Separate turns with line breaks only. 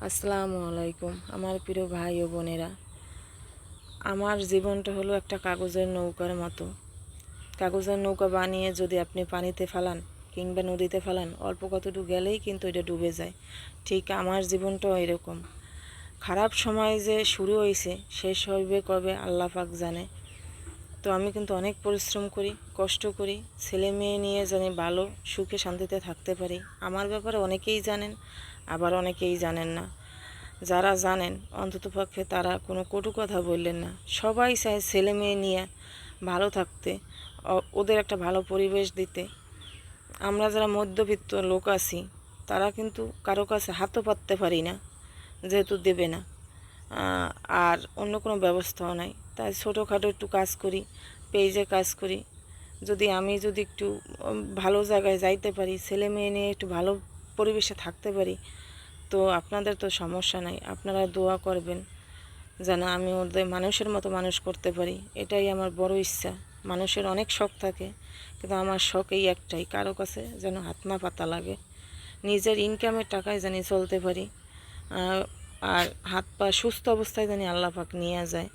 আসসালামু আলাইকুম আমার প্রিয় ভাই ও বোনেরা। আমার জীবনটা হলো একটা কাগজের নৌকার মতো। কাগজের নৌকা বানিয়ে যদি আপনি পানিতে ফেলান কিংবা নদীতে ফেলান, অল্প কতটুকু গেলেই কিন্তু এটা ডুবে যায়। ঠিক আমার জীবনটাও এরকম। খারাপ সময় যে শুরু হয়েছে শেষ হবে কবে আল্লাহ পাক জানে। তো আমি কিন্তু অনেক পরিশ্রম করি, কষ্ট করি, ছেলে মেয়ে নিয়ে জানি ভালো সুখে শান্তিতে থাকতে পারি। আমার ব্যাপারে অনেকেই জানেন, আবার অনেকেই জানেন না। যারা জানেন অন্ততপক্ষে তারা কোনো কটু কথা বললেন না। সবাই চায় ছেলে মেয়ে নিয়ে ভালো থাকতে, ওদের একটা ভালো পরিবেশ দিতে। আমরা যারা মধ্যবিত্ত লোক আছি তারা কিন্তু কারো কাছে হাতও পাততে পারি না, যেহেতু দেবে না। আর অন্য কোনো ব্যবস্থাও নাই, তাই ছোটোখাটো একটু কাজ করি, পেজে কাজ করি। আমি যদি একটু ভালো জায়গায় যাইতে পারি, ছেলে মেয়ে নিয়ে একটু ভালো পরিবেশে থাকতে পারি, তো আপনাদের তো সমস্যা নাই। আপনারা দোয়া করবেন যেন আমি ওদের মানুষের মতো মানুষ করতে পারি, এটাই আমার বড় ইচ্ছা। মানুষের অনেক শখ থাকে, কিন্তু আমার শখ এই একটাই, কারো কাছে যেন হাত না পাতা লাগে, নিজের ইনকামের টাকায় জানি চলতে পারি। আর হাত পা সুস্থ অবস্থায় জানি আল্লাহ পাক নিয়ে যায়।